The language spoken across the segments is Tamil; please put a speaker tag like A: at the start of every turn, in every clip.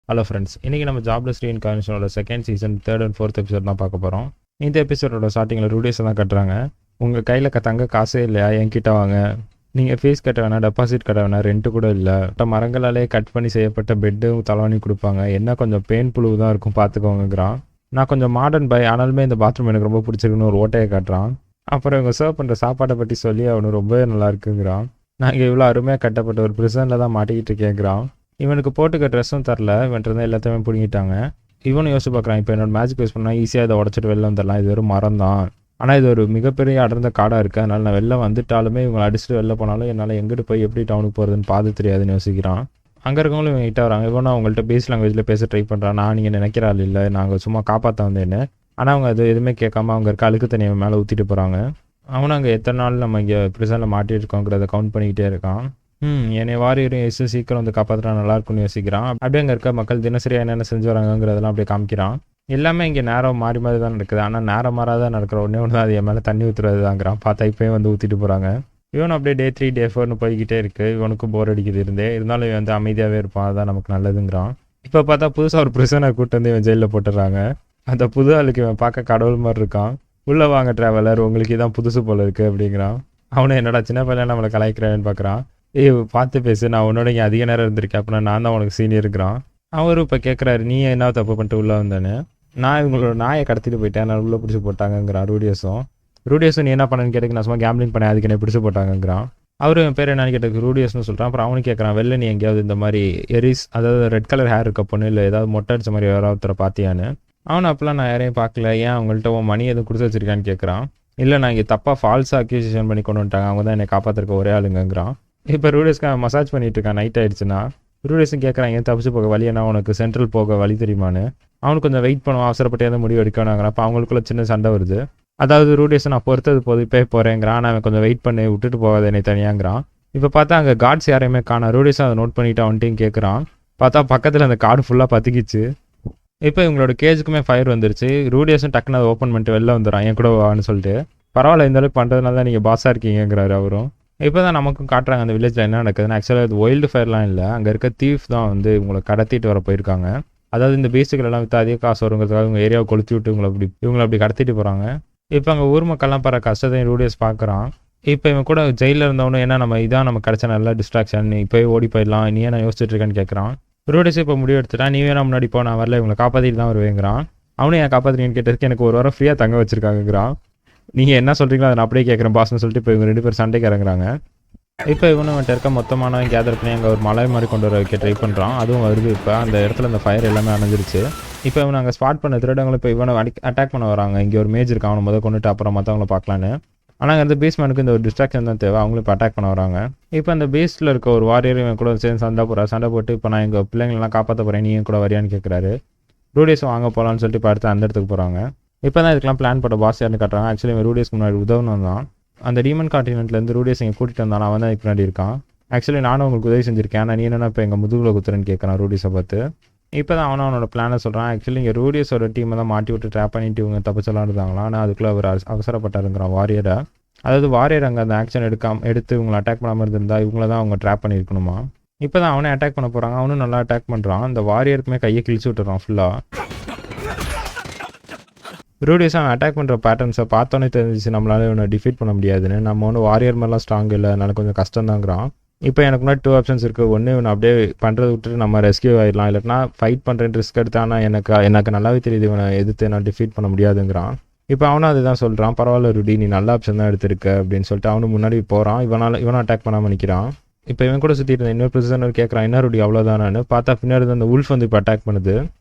A: ஹலோ ஃப்ரெண்ட்ஸ், இன்றைக்கி நம்ம ஜாப்லெஸ் ரீஇன்கார்னேஷனோட second season 3rd and 4th episode தான் பார்க்க போகிறோம். இந்த எபிசோடோட ஸ்டார்டிங்கில் ரூடியஸை தான் கட்டுறாங்க. உங்கள் கையில் தங்க காசே இல்லையா, என்கிட்ட வாங்க. நீங்கள் ஃபீஸ் கட்ட வேணாம், டெபாசிட் கட்ட வேணாம், ரெண்ட்டு கூட இல்லை. மரங்களாலே கட் பண்ணி செய்யப்பட்ட பெட்டும் தலைவாணி கொடுப்பாங்க. என்ன கொஞ்சம் பெயின் புழு தான் இருக்கும், பார்த்துக்கோங்கிறான். நான் கொஞ்சம் மாடர்ன் பை, ஆனாலுமே இந்த பாத்ரூம் எனக்கு ரொம்ப பிடிச்சிருக்குன்னு ஒரு ஓட்டையை காட்டுறான். அப்புறம் இவங்க சர்வ் பண்ணுற சாப்பாட்டை பற்றி சொல்லி அவனு ரொம்பவே நல்லா இருக்குங்கிறான். நாங்கள் இவ்வளோ அருமையாக கட்டப்பட்ட ஒரு ப்ரிசனில் தான் மாட்டிக்கிட்டு இருக்கேங்கிறான். இவனுக்கு போட்டுக்க ட்ரெஸ்ஸும் தரல, இவன்ட்டு எல்லாத்தையுமே பிடிங்கிட்டாங்க. இவனும் யோசிச்சு பார்க்குறான், இப்போ என்னோட மேஜிக் யூஸ் பண்ணால் ஈஸியாக இதை உடச்சிட்டு வெளில வந்துடலாம். இது வெறும் மரம் தான், ஆனால் இது ஒரு மிகப்பெரிய அடர்ந்த காடாக இருக்குது. அதனால் நான் வெளில வந்துட்டாலுமே இவங்களை அடிச்சுட்டு வெளில போனாலும் என்னால் எங்கிட்டு போய் எப்படி டவுனுக்கு போகிறதுன்னு பார்த்து தெரியாதுன்னு யோசிக்கிறான். அங்கே இருக்கவங்களும் இவங்க கிட்ட வராங்க. இவனும் அவங்கள்ட்ட பேஸ் லாங்குவேஜில் பேச ட்ரை பண்ணுறான். நான் நீங்கள் நினைக்கிற ஆள் இல்லை, நாங்கள் சும்மா காப்பாற்ற வந்தேன்னு. ஆனால் அவங்க அது எதுவுமே கேட்காம அவங்க இருக்க அழுக்கு தண்ணியை மேலே ஊற்றிட்டு போகிறாங்க. அவனும் அங்கே எத்தனை நாள் நம்ம இங்கே ப்ரிசனில் மாட்டிட்டு இருக்கோங்கிறத கவுண்ட் பண்ணிக்கிட்டே இருக்கான். என்னை வாரியும் எஸ் சீக்கிரம் வந்து காப்பாற்றினா நல்லா இருக்கும்னு யோசிக்கிறான். அப்படியே அங்கே இருக்க மக்கள் தினசரியாக என்னென்ன செஞ்சு வராங்கிறதெல்லாம் அப்படியே காமிக்கிறான். எல்லாமே இங்கே நேரம் மாறி மாதிரி தான் நடக்குது, ஆனால் நேரம் மாறாதான் நடக்கிற ஒன்றே ஒன்று தான், அது என் மேலே தண்ணி ஊற்றுறது தாங்கிறான். பார்த்தா இப்போயும் வந்து ஊற்றிட்டு போகிறாங்க. இவன் அப்படியே டே 3 டே 4 போய்கிட்டே இருக்குது. இவனுக்கும் போர் அடிக்குது இருந்தாலும் இவன் வந்து அமைதியாகவே இருப்பான், அதுதான் நமக்கு நல்லதுங்கிறான். இப்போ பார்த்தா புதுசாக ஒரு பிரிசனை கூட்டு வந்து இவன் ஜெயிலில் போட்டுடுறாங்க. அந்த புது ஆளுக்கு இவன் பார்க்க கடவுள் மாதிரி இருக்கான். உள்ளே வாங்க ட்ராவலர், உங்களுக்கு இதான் புதுசு போல இருக்குது அப்படிங்கிறான். அவனை என்னடா சின்ன பையன் நம்மளை கலாய்க்கிறேன்னு பார்க்குறான். பார்த்து பேசு, நான் உன்னோட இங்கே அதிக நேரம் இருந்திருக்கேன், அப்படின்னா நான் தான் உனக்கு சீனியர் இருக்கிறான். அவரும் இப்போ கேட்குறாரு, நீ என்ன தப்பு பண்ணிட்டு உள்ளே வந்தேன்னு. நான் இவங்களோட நாயை கடத்திட்டு போயிட்டேன், நான் உள்ளே பிடிச்சி போட்டாங்கங்கிறான் ரூடியஸும் நீ என்ன பண்ணேன்னு கேட்டுக்கு நான் சும்மா கேம்லிங் பண்ணேன், அதுக்கு என்ன பிடிச்சி போட்டாங்கங்கிறான். அவரு என் பேர் என்னன்னு கேட்டதுக்கு ரூடியஸ்னு சொல்கிறான். அப்புறம் அவனு கேட்குறான், வெளில நீ எங்கேயாவது இந்த மாதிரி எரிஸ், அதாவது ரெட் கலர் ஹேர் இருக்க பொண்ணு இல்லை ஏதாவது மொட்டை அடிச்ச மாதிரி யாராவது பார்த்தியான்னு. அவனை அப்பெல்லாம் நான் யாரையும் பார்க்கல, ஏன் அவங்கள்ட்ட உன் மணி எதுவும் கொடுத்து வச்சிருக்கான்னு கேட்குறான். இல்லை, நான் இங்கே தப்பாக ஃபால்ஸாக அக்யூசியேஷன் பண்ணி கொண்டு வந்துட்டாங்க, அவங்க தான் என்னை காப்பாற்றிருக்க ஒரே ஆளுங்கிறான். இப்போ ரூடியஸ்க்கு மசாஜ் பண்ணிட்டு இருக்கான். நைட் ஆயிடுச்சுன்னா ரூடியஸும் கேட்குறான், ஏன் தப்பிச்சு போக வழி என்ன, உனக்கு சென்ட்ரல் போக வழி தெரியுமான்னு. அவனுக்கு கொஞ்சம் வெயிட் பண்ணுவான், அவசரப்பட்டு எதாவது முடிவு எடுக்கணுங்கிறான். அப்போ அவங்களுக்குள்ள சின்ன சண்டை வருது. அதாவது ரூடியஸ் நான் பொறுத்தது போது இப்போ போகிறேங்கிறான். நான் அவன் கொஞ்சம் வெயிட் பண்ணி விட்டுட்டு போகாத என்னை தனியாங்கிறான். இப்போ பார்த்தா அங்கே கார்ட்ஸ் யாரையுமே காணா. ரூடியஸும் அதை நோட் பண்ணிட்டு அவன்ட்டையும் கேட்குறான். பார்த்தா பக்கத்தில் அந்த கார்டு ஃபுல்லாக பற்றிக்கிச்சு. இப்போ இவங்களோட கேஜுக்குமே ஃபயர் வந்துருச்சு. ரூடியஸும் டக்குன்னு அதை ஓப்பன் பண்ணிட்டு வெளில வந்துடுறான், என் கூட வான்னு சொல்லிட்டு. பரவாயில்ல, இந்த அளவுக்கு பண்ணுறதுனால தான் நீங்கள் பாஸாக இருக்கீங்கிறாரு அவரும். இப்போ தான் நமக்கும் காட்டுறாங்க அந்த வில்லேஜில் என்ன நடக்குதுன்னு. ஆக்சுவலாக அது வைல்டு ஃபயர்லாம் இல்லை, அங்கே இருக்க தீஃப் தான் வந்து இவங்களை கடத்திட்டு வர போயிருக்காங்க. அதாவது இந்த பேஸுகளெல்லாம் விற்று அதிக காசு வருங்கிறதுக்காக இவங்க ஏரியாவை கொளுத்தி விட்டு இவங்களை அப்படி கடத்திட்டு போகிறாங்க. இப்போ அங்கே ஊர் மக்கள்லாம் பர கஷ்டத்தையும் ரூடியஸ் பார்க்குறான். இப்போ இவன் கூட ஜெயிலில் இருந்தவனும் என்ன நம்ம இதான் நம்ம கிடச்ச நல்ல டிஸ்ட்ராக்ஷன், இப்போயே ஓடி போயிடலாம், நீ ஏன் யோசிச்சுட்டு இருக்கேன்னு கேட்குறான். ரூடியஸ் இப்போ முடிவு எடுத்துட்டான், நீ வேணா முன்னாடி போ, நான் வரல, இவங்களை காப்பாற்றிட்டு தான் வருவேங்கிறான். அவனும் ஏன் காப்பாற்றுறீங்கன்னு கேட்டதுக்கு எனக்கு ஒரு வாரம் ஃப்ரீயாக தங்க வச்சிருக்காங்கிறான். நீங்கள் என்ன சொல்கிறீங்களோ அதை நான் அப்படியே கேட்குறேன் பாஸ்ன்னு சொல்லிட்டு இப்போ இவங்க 2 பேர் சண்டைக்கு இறங்குறாங்க. இப்போ இவனு வந்துட்டு இருக்க மொத்தமான கேதர் பண்ணி அங்கே ஒரு மலை மாதிரி கொண்டு வர வைக்க ட்ரை பண்ணுறான். அதுவும் வருது. இப்போ அந்த இடத்துல அந்த ஃபயர் எல்லாமே அணைஞ்சிருச்சு. இப்போ இவன் அங்கே ஸ்பாட் பண்ண திருடங்களும் இப்போ இவனை அட்டாக் பண்ண வராங்க. இங்கே ஒரு மேஜ் இருக்கு, அவனை கொண்டுட்டு அப்புறம் மற்றவங்கள பார்க்கலான்னு. ஆனால் அங்கே அந்த பேஸ்மேனுக்கு இந்த ஒரு டிஸ்ட்ராக்ஷன் தான் தேவை, அவங்களும் இப்போ அட்டாக் பண்ண வராங்க. இப்போ அந்த பேஸில் இருக்க ஒரு வாரியர் இவன் கூட சேர்ந்து சண்டை போட்டு இப்போ நான் எங்கள் பிள்ளைங்களெலாம் காப்பாற்ற போகிறேன், நீ கூட வரியான்னு கேட்குறாரு. ரூடியஸ் வாங்க போகலான்னு சொல்லிட்டு இப்போ அடுத்து அந்த இடத்துக்கு போகிறாங்க. இப்போ தான் இதுக்கெல்லாம் பிளான் போட்ட பாஸ் யாருன்னு காட்டுறாங்க. ஆக்சுவலி இவன் ரூடியஸ்க்கு முன்னாடி உதவணும் தான். அந்த டீமன் கான்டினென்ட்லேருந்து ரூடியஸ் இங்கே கூட்டிகிட்டு வந்தான், அவன் தான் இதுக்கு முன்னாடி இருக்கான். ஆக்சுவலி நானும் உங்களுக்கு உதவி செஞ்சிருக்கேன், ஆனால் நீ என்னென்னா இப்போ எங்கள் முதுகில் குத்துறேன்னு கேட்குறான் ரூடியஸை பார்த்து. இப்போ தான் அவனோட பிளானை சொல்கிறான். ஆக்சுவலி இங்கே ரூடியஸோட டீமை தான் மாட்டி விட்டு ட்ராப் பண்ணிட்டு இவங்க தப்பிச்சலாம் இருந்தாங்களா, ஆனால் அதுக்குள்ளே அவர் அவசரப்பட்டாருங்கிறான் வாரியரை. அதாவது வாரியர் அங்கே அந்த ஆக்ஷன் எடுத்து இவங்களை அட்டாக் பண்ணாமல் இருந்திருந்தா இவங்கள தான் அவங்க ட்ராப் பண்ணியிருக்கணுமா. இப்போ தான் அவனே அட்டாக் பண்ண போகிறாங்க. அவனும் நல்லா அட்டாக் பண்ணுறான். அந்த வாரியருக்குமே கையை கிழிச்சு விட்டுறான் ஃபுல்லாக. ரூடியஸ் அவன் அட்டாக் பண்ணுற பேட்டர்ன்ஸை பார்த்தோன்னே தெரிஞ்சிச்சு நம்மளால இவனை டிஃபீட் பண்ண முடியாதுன்னு. நம்ம ஒன்று வாரியர் மாதிரிலாம் ஸ்ட்ராங் இல்லை, அதனால கொஞ்சம் கஷ்டம் தாங்கிறான். இப்போ எனக்கு முன்னாடி 2 ஆப்ஷன்ஸ் இருக்குது. ஒன்று இவனை அப்படியே பண்ணுறதை விட்டுட்டு நம்ம ரெஸ்கியூ ஆகிடலாம், இல்லைனா ஃபைட் பண்ணுறேன் ரிஸ்க் எடுத்து. ஆனால் எனக்கு நல்லாவே தெரியுது இவனை எதிர்த்து நான் டிஃபீட் பண்ண முடியாதுங்கிறான். இப்போ அவனும் அதுதான் சொல்கிறான். பரவாயில்ல ரூடி, நீ நல்ல ஆப்ஷன் தான் எடுத்திருக்க அப்படின்னு சொல்லிட்டு அவனு முன்னாடி போகிறான். இவனும் அட்டாக் பண்ணாமல் நிற்கிறான். இப்போ இவன் கூட சுற்றிட்டு இருந்த இன்னொரு ப்ரிசனர் கேட்குறான், என்ன ரூடி அவ்வளோதானு. பார்த்தா பின்னாடி அந்த உல்ஃப் வந்து இப்போ அட்டாக் பண்ணுது.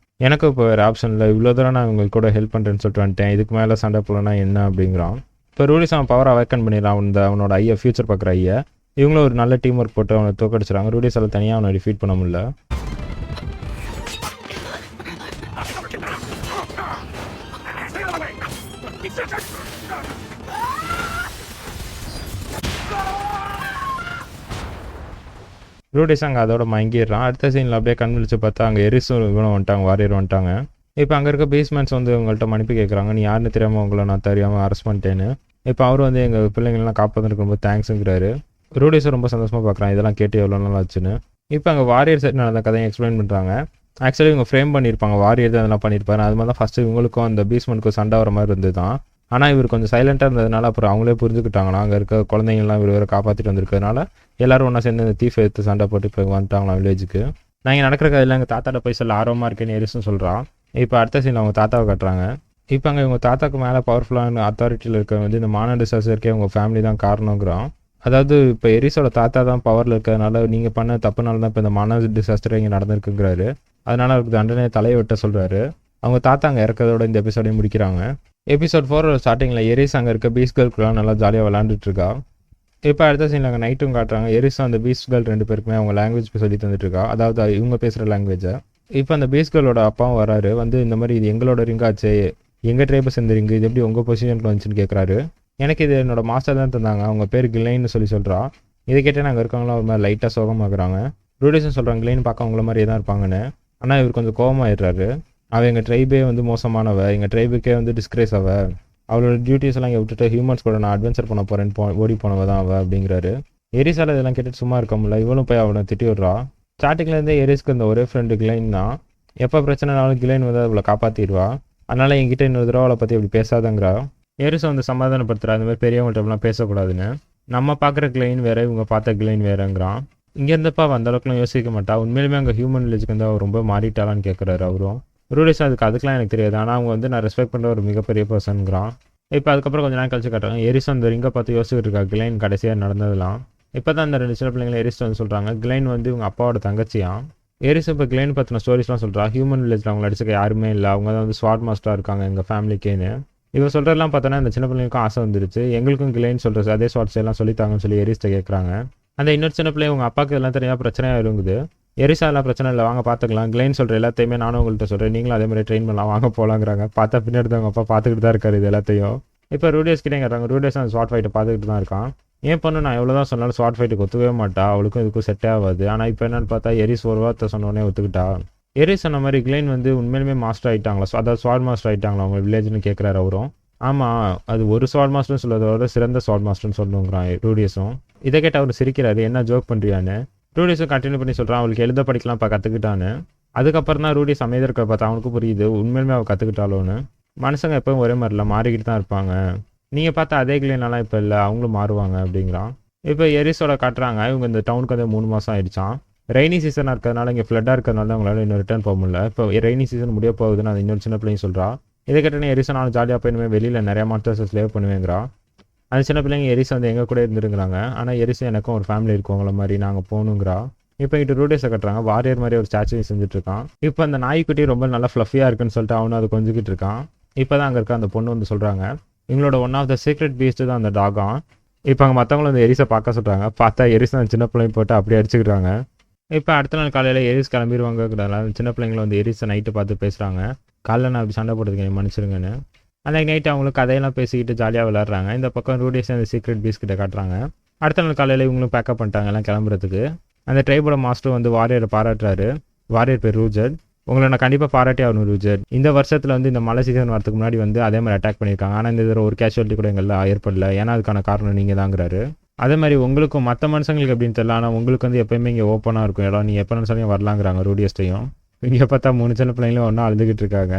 A: எனக்கு இப்போ வேறு ஆப்ஷன் இல்லை, இவ்வளோ தூரம் நான் உங்களுக்கு கூட ஹெல்ப் பண்ணுறேன்னு சொல்லிட்டு வந்துட்டேன், இதுக்கு மேலே சண்டை போலனா என்ன அப்படிங்கிறான். இப்போ ரூடிஸ் அவன் பவர் அவேக்கன் பண்ணிடலாம், அவனோட ஐயா ஃபியூச்சர் பார்க்குற ஐயா. இவங்களும் ஒரு நல்ல டீம் ஒர்க் போட்டு அவனை தோக்கடிச்சிடறாங்க. ரூடிஸால் தனியாக அவனை டிஃபீட் பண்ண முடியல. ரூடிஸ் அங்கே அதோட மயங்கிடுறான். அடுத்த சீனில் அப்படியே கண் விழிச்சு பார்த்தா அங்கே எரிசும் இவனும் வந்துட்டாங்க, வாரியர் வந்துட்டாங்க. இப்போ அங்கே இருக்க பேஸ்மேன்ஸ் வந்து உங்கள்கிட்ட மன்னிப்பு கேட்குறாங்க, நீ யாருன்னு தெரியாமல் உங்களை நான் தெரியாமல் அரெஸ்ட் பண்ணிட்டேன்னு. இப்போ அவர் வந்து எங்கள் பிள்ளைங்கள்லாம் காப்பாற்றுறதுக்கு ரொம்ப தேங்க்ஸுங்கிறாரு. ரூடிஸை ரொம்ப சந்தோஷமாக பார்க்குறான், இதெல்லாம் கேட்டு எவ்வளோ நாள் ஆச்சுன்னு. இப்போ அங்கே வாரியர் சைட் நடந்த கதையை எக்ஸ்பிளைன் பண்ணுறாங்க. ஆக்சுவலி இவங்க ஃப்ரேம் பண்ணியிருப்பாங்க, வாரியர் தான் அதெல்லாம் பண்ணியிருப்பாரு. அது மாதிரி தான் ஃபஸ்ட்டு இவங்களுக்கும் அந்த பீஸ்மனுக்கும் சண்டை வர மாதிரி இருந்து தான். ஆனால் இவர் கொஞ்சம் சைலண்ட்டாக இருந்ததுனால அப்புறம் அவங்களே புரிஞ்சுக்கிட்டாங்கன்னா அங்கே இருக்க குழந்தைங்கள்லாம் இவர் வேறு காப்பாற்றிட்டு வந்திருக்கிறதுனால எல்லாரும் ஒன்றா சேர்ந்து இந்த தீஃப் எடுத்து சண்டை போட்டு இப்போ வந்துட்டாங்களாம் வில்லேஜுக்கு. நான் இங்கே நடக்கிற கதையில் எங்கள் தாத்தாட்ட போய் சொல்ல ஆர்வமாக இருக்கேன்னு எரிசும் சொல்கிறான். இப்போ அடுத்த சீன் அவங்க தாத்தாவை கட்டுறாங்க. இப்போ அங்கே இவங்க தாத்தாக்கு மேலே பவர்ஃபுல்லான அத்தாரிட்டியில் இருக்க வந்து இந்த மானா டிசாஸ்டருக்கே அவங்க ஃபேமிலி தான் காரணங்கிறான். அதாவது இப்போ எரிஸோட தாத்தா தான் பவரில் இருக்கிறதுனால நீங்கள் பண்ண தப்புனால தான் இப்போ இந்த மானா டிசாஸ்டர் இங்கே நடந்திருக்குங்கிறாரு. அதனால அவருக்கு தண்டனை தலையை வெட்ட சொல்கிறாரு. அவங்க தாத்தா அங்கே இறக்கிறதோட இந்த எபிசோடையும் முடிக்கிறாங்க. எபிசோட் 4 ஸ்டார்டிங்கில் எரிஸ் அங்கே இருக்க பீஸ் கேர்ள்க்குலாம் நல்லா ஜாலியாக விளாண்டுட்டு இருக்கா. இப்போ அடுத்த சீனில் அங்கே நைட்டும் காட்டுறாங்க. எரிஸும் அந்த பீஸ் கேர்ள் 2 பேருக்குமே அவங்க லாங்குவேஜ் சொல்லி தந்துட்டு இருக்கா, அதாவது இவங்க பேசுகிற லாங்குவேஜை. இப்போ அந்த பீஸ் கேர்ளோட அப்பாவும் வராரு. வந்து இந்த மாதிரி இது எங்களோட ரிங்காச்சு, எங்கள் ட்ரைபை சேர்ந்த ரிங்கு, இது எப்படி உங்கள் பொசிஷனுக்கு வந்துச்சுன்னு கேட்குறாரு. எனக்கு இது என்னோட மாஸ்டர் தான் தந்தாங்க, அவங்க பேர் கிளைன்னு சொல்கிறா. இதை கேட்டே நாங்கள் இருக்கவங்களாம் ஒரு மாதிரி லைட்டாக சோகமாக்குறாங்க. ரூடிஸும் சொல்கிறாங்க கிளைன்னு பார்க்க அவங்கள மாதிரியே தான் இருப்பாங்கன்னு. ஆனால் இவர் கொஞ்சம் கோபமாயிடுறாரு. அவள் எங்கள் ட்ரைபே வந்து மோசமானவ, எங்கள் ட்ரைபுக்கே வந்து டிஸ்கிரேஸ் அவளோட டியூட்டிஸ் எல்லாம் இங்கே விட்டுட்டு ஹியூமன்ஸ் கூட நான் அட்வென்ச்சர் பண்ண போகிறேன்னு ஓடி போனவ தான் அவள் அப்படிங்கிறாரு. எரிஸால் இதெல்லாம் கேட்டுட்டு சும்மா இருக்க முடியல. இவளும் போய் அவனை திட்டி விட்றா. ஸ்டார்டிங்லேருந்தே எரிஸ்க்கு இந்த ஒரே ஃப்ரெண்டு கிளைன் தான். எப்போ பிரச்சனைனாலும் கிளைன் வந்து அவளை காப்பாற்றிடுவா. அதனால் என்கிட்ட இன்னொரு தடவை அவளை பற்றி இப்படி பேசாதங்கிறா. எரிஸை வந்து சமாதானப்படுத்துறா, இந்த மாதிரி பெரியவங்கள்ட்ட அப்படிலாம் பேசக்கூடாதுன்னு. நம்ம பார்க்குற கிளைன் வேறு, இவங்க பார்த்த கிளைன் வேறுங்கிறான். இங்கேருந்தப்பா அந்த அளவுக்குலாம் யோசிக்க மாட்டா. உண்மையிலுமே அங்கே ஹியூமன் வில்லேஜுக்கு வந்து அவர் ரொம்ப மாறிட்டாலான்னு கேட்குறாரு அவரும். ரூடிஸ் அதுக்கெலாம் எனக்கு தெரியாது, ஆனால் அவங்க வந்து நான் ரெஸ்பெக்ட் பண்ணுற ஒரு மிகப்பெரிய பர்சனுங்கிறான். இப்போ அதுக்கப்புறம் கொஞ்சம் நேரம் கழிச்சு காட்டுறாங்க. எரிஸ் அந்த ரிங்கை பார்த்து யோசிச்சுட்டு இருக்கா கிளைன் கடைசியாக நடந்ததுலாம். இப்போ தான் அந்த 2 சின்ன பிள்ளைங்களை எரிஸ் வந்து சொல்கிறாங்க கிளைன் வந்து இவங்க அப்பாவோட தங்கச்சியான். எரிஸ் இப்போ கிளைன் பற்றின ஸ்டோரிஸ்லாம் சொல்கிறா. ஹியூமன் வில்லேஜில் அவங்களை அடிச்சுக்க யாருமே இல்லை, அவங்க தான் வந்து ஸ்வாட் மாஸ்டராக இருக்காங்க எங்கள் ஃபேமிலிக்கேன்னு. இவன் சொல்கிறதெல்லாம் பார்த்தோன்னா இந்த சின்ன பிள்ளைங்களுக்கும் ஆசை வந்துருச்சு. எங்களுக்கும் கிளைன் சொல்கிறது அதே ஸ்வாட்ஸ் எல்லாம் சொல்லித்தாங்கன்னு சொல்லி எரிஸ்ட்டை கேட்குறாங்க. அந்த இன்னொரு சின்ன பிள்ளை உங்கள் அப்பாவுக்கு இதெல்லாம் தெரியாமல் பிரச்சனையாக இருங்குது. எரிசா எல்லாம் பிரச்சனை இல்லை, வாங்க பார்த்துக்கலாம். கிளைன் சொல்கிற எல்லாத்தையுமே நானும் உங்கள்கிட்ட சொல்கிறேன், நீங்களும் அதே மாதிரி ட்ரெயின் பண்ணலாம், வாங்க போகலாங்கிறாங்க. பார்த்தா பின்னாடி அவங்க அப்பா பார்த்துக்கிட்டு தான் இருக்காரு இது எல்லாத்தையும். இப்போ ரூடியஸ் கிட்டே கேட்குறாங்க. ரூடியஸ் அந்த ஸ்வாட் ஃபைட்டை பார்த்துக்கிட்டு தான் இருக்கான். ஏன் பொண்ணு நான் எவ்வளோ தான் சொன்னாலும் ஸ்வாட் ஃபைட்டுக்கு ஒத்துக்கவே மாட்டா, அவளுக்கும் இதுக்கும் செட் ஆகாது. ஆனால் இப்போ என்னன்னு பார்த்தா எரிஸ் ஒரு வார்த்தை சொன்னோடனே ஒத்துக்கிட்டா. எரிஸ் சொன்ன மாதிரி கிளைன் வந்து உண்மையிலுமே மாஸ்டர் ஆகிட்டாங்களா, அதாவது ஸ்வாட் மாஸ்டர் ஆகிட்டாங்களா அவங்க வில்லேஜ்னு கேட்குறாரு அவரும். ஆமாம், அது ஒரு ஸ்வாட் மாஸ்டர்னு சொல்கிறதோட சிறந்த ஸ்வாட் மாஸ்டர்னு சொல்லுங்கிறான் ரூடியஸும். இதை கேட்டு அவர் சிரிக்கிறாரு, என்ன ஜோக் பண்ணுறியான்னு. ரூடிஸும் கண்டினியூ பண்ணி சொல்கிறான் அவளுக்கு எழுத படிக்கலாம் இப்போ கற்றுக்கிட்டான்னு. அதுக்கப்புறம் தான் ரூடிஸ் அமைதியாக இருக்க பார்த்தா அவனுக்கு புரியுது உண்மையிலுமே அவள் கற்றுக்கிட்டாலோன்னு. மனுஷங்க எப்பவும் ஒரே மாதிரில மாறிக்கிட்டு தான் இருப்பாங்க, நீங்கள் பார்த்தா அதே கிளைனாலாம் இப்போ இல்லை, அவங்களும் மாறுவாங்க அப்படிங்கிறான். இப்போ எரிஸோட காட்டுறாங்க. இவங்க இந்த டவுனுக்கு வந்து 3 மாதம் ஆயிடுச்சான். ரெய்னி சீசனாக இருக்கிறதுனால இங்கே ஃப்ளட்டாக இருக்கிறதுனால தான் அவங்களால இன்னும் ரிட்டர்ன் போக முடியல. இப்போ ரெய்னி சீசன் முடிய போகுதுன்னு அது இன்னொரு சின்ன பிள்ளைங்க சொல்கிறா. இதை கேட்டேன்னு எரிஸை நானும் ஜாலியாக போயிடுமே, வெளியில் நிறையா மாஸ்டர்ஸ் ஸ்லேவ் பண்ணுவேங்கிறா. அந்த சின்ன பிள்ளைங்க எரிஸ் வந்து எங்கள் கூட இருந்துருங்கிறாங்க. ஆனால் எரிஸ் எனக்கும் ஒரு ஃபேமிலி இருக்கும் அவங்கள மாதிரி, நாங்கள் போகணுங்கிறா. இப்போ இங்கிட்ட ரூடேஸை கட்டுறாங்க. வாரியர் மாதிரி ஒரு ஸ்டாச்சுவையும் செஞ்சுட்ருக்கான். இப்போ அந்த நாய்க்குட்டி ரொம்ப நல்லா ஃப்ளஃபியாக இருக்குன்னு சொல்லிட்டு அவனும் அதை கொஞ்சிக்கிட்டு இருக்கான். இப்போ தான் அங்கே இருக்க அந்த பொண்ணு வந்து சொல்கிறாங்க இவங்களோட one of the secret beast தான் அந்த டாகான். இப்போ அங்கே மற்றவங்களும் அந்த எரிஸை பார்க்க சொல்கிறாங்க. பார்த்தா எரிஸ் அந்த சின்ன பிள்ளைங்க போட்டு அப்படியே அடிச்சுக்கிறாங்க. இப்போ அடுத்த நாள் காலையில் எரிஸ் கிளம்பிடுவாங்கிறதுனால சின்ன பிள்ளைங்களை வந்து எரிஸை நைட்டு பார்த்து பேசுகிறாங்க. காலைல நான் அப்படி சண்டை போடுறதுக்கு மன்னிச்சிருங்கன்னு. அன்றைக்கி நைட்டு அவங்களுக்கு கதையெல்லாம் பேசிக்கிட்டு ஜாலியாக விளாட்றாங்க. இந்த பக்கம் ரூடியஸ் அந்த சீக்ரெட் பீஸ் கிட்ட காட்டுறாங்க. அடுத்த நாள் காலையில் இவங்களும் பேக்கப் பண்ணிட்டாங்க எல்லாம் கிளம்புறதுக்கு. அந்த ட்ரைபோட மாஸ்டர் வந்து வாரியரை பாராட்டுறாரு. வாரியர் பேர் ரூஜட். உங்களை நான் கண்டிப்பாக பாராட்டி ஆகணும் ரூஜட். இந்த வருஷத்தில் வந்து இந்த மழை சீசன் வரதுக்கு முன்னாடி வந்து அதே மாதிரி அட்டாக் பண்ணியிருக்காங்க. ஆனால் இந்த தடவை ஒரு கேஷுவலிட்டி கூட எங்கெல்லாம் ஏற்படல, ஏன்னா அதுக்கான காரணம் நீங்கள் தாங்கிறாரு. அதே மாதிரி உங்களுக்கும் மற்ற மனுஷங்களுக்கு எப்படின்னு தெரியல, ஆனால் உங்களுக்கு வந்து எப்போயுமே இங்கே ஓப்பனாக இருக்கும் இடம், நீங்கள் எப்போ நினச்சாலும் வரலாங்கிறாங்க ரூடியஸ்டையும். இங்கே பார்த்தா 3 சின்ன பிள்ளைங்களும் ஒன்றா அழுதுகிட்டு இருக்காங்க.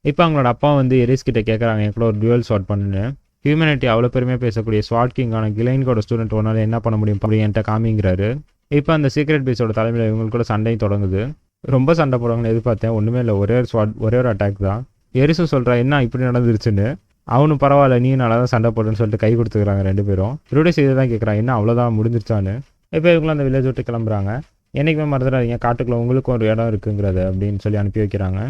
A: இப்போ அவங்களோட அப்பா வந்து எரிஸ் கிட்ட கேட்குறாங்க என் கூட ஒரு டுவெல் ஸ்வாட் பண்ணுன்னு. ஹியூமனிட்டி அவ்வளோ பெருமையாக பேசக்கூடிய ஸ்வாட் கிங்கான கிளைன்கோட ஸ்டூடெண்ட் ஒன்றால் என்ன பண்ண முடியும் அப்படி என்கிட்ட காமிங்கிறாரு. இப்போ அந்த சீக்ரெட் பீஸோட தலைமையில் இவங்களுக்கு கூட சண்டையும் தொடங்குது. ரொம்ப சண்டை போடுவாங்கன்னு எதிர்பார்த்தேன், ஒன்றுமே இல்லை, ஒரே ஒரு அட்டாக் தான். எரிசும் சொல்கிறா என்ன இப்படி நடந்துருச்சுன்னு. அவனும் பரவாயில்ல நீ நல்லா தான் சண்டை போடுன்னு சொல்லிட்டு கை கொடுத்துக்கிறாங்க 2 பேரும். ரூடிஸ் இதை தான் கேட்குறான் என்ன அவ்வளோதான் முடிஞ்சிருச்சான்னு. இப்போ இவங்களும் அந்த வில்லேஜ் விட்டு கிளம்புறாங்க. என்றைக்குமே மறந்துடாதீங்க காட்டுக்குள்ள உங்களுக்கும் ஒரு இடம் இருக்குங்கிறத அப்படின்னு சொல்லி அனுப்பி வைக்கிறாங்க.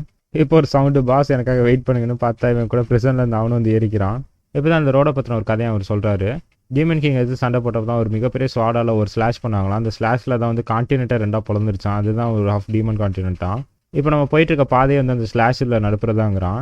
A: இப்போ ஒரு சவுண்டு பாஸ் எனக்காக வெயிட் பண்ணுங்கன்னு பார்த்தா இவன் கூட ப்ரிசனில் இருந்து அவனும் வந்து ஏறிக்கிறான். இப்போ தான் அந்த ரோடை பற்றின ஒரு கதையை அவர் சொல்கிறாரு. டீமன் கிங் எது சண்டை போட்டப்போ தான் ஒரு மிகப்பெரிய ஸ்வாடால் ஒரு ஸ்லாஷ் பண்ணாங்களாம். அந்த ஸ்லாஷில் தான் வந்து கான்டினென்ட்டை 2ஆக பிளந்துருச்சான். அதுதான் ஒரு ஹாஃப் டீமன் கான்டினென்ட்டான். இப்போ நம்ம போயிட்டு இருக்க பாதையை வந்து அந்த ஸ்லாஷில் நடுப்புறதாங்கிறான்.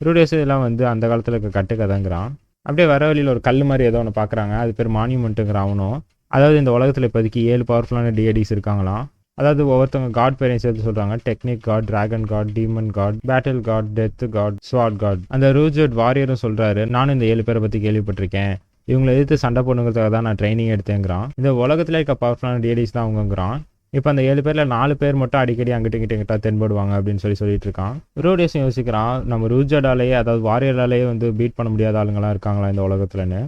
A: ரூடியஸ் இதெல்லாம் வந்து அந்த காலத்தில் இருக்க கட்டுக்கதைங்கிறான். அப்படியே வர வழியில் ஒரு கல் மாதிரி ஏதோ ஒன்று பார்க்குறாங்க. அது பேர் மானியூமெண்ட்டுங்கிறான் அவனும். அதாவது இந்த உலகத்தில் இப்போதைக்கு 7 பவர்ஃபுல்லான டிஐடிஸ் இருக்காங்களாம். அதாவது ஒவ்வொருத்தவங்க காட் பேரையும் சேர்த்து சொல்கிறாங்க. Technique god, dragon god, demon god, battle god, death god, sword god. அந்த ரூஜட் வாரியரும் சொல்கிறாரு நானும் இந்த 7 பேரை பற்றி கேள்விப்பட்டிருக்கேன், இவங்களை எதிர்த்து சண்டை போடுங்கிறதுக்காக தான் நான் ட்ரைனிங் எடுத்தேங்கிறான். இந்த உலகத்தில் இருக்க பவர்ஃபுல்லான டிஐடிஸ் தான் அவங்கங்கிறான். இப்போ அந்த 7 பேரில் 4 பேர் மட்டும் அடிக்கடி அங்கிட்ட இங்கிட்ட தென்படுவாங்க அப்படின்னு சொல்லிட்டு இருக்கான். ரோடியஸும் யோசிக்கிறான், நம்ம ரூஜடாலேயே அதாவது வாரியராலேயே வந்து பீட் பண்ண முடியாத ஆளுங்களாம் இருக்காங்களா இந்த உலகத்துலன்னு.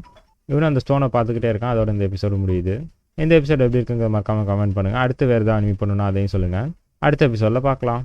A: இவனும் அந்த ஸ்டோனை பார்த்துக்கிட்டே இருக்கான். அதோட இந்த எபிசோடு முடியுது. இந்த எபிசோடு எப்படி இருக்குங்க மறக்காமல் கமெண்ட் பண்ணுங்கள். அடுத்து வேறு ஏதாவது அனிமி பண்ணணும்னா அதையும் சொல்லுங்கள். அடுத்த எபிசோடில் பார்க்கலாம்.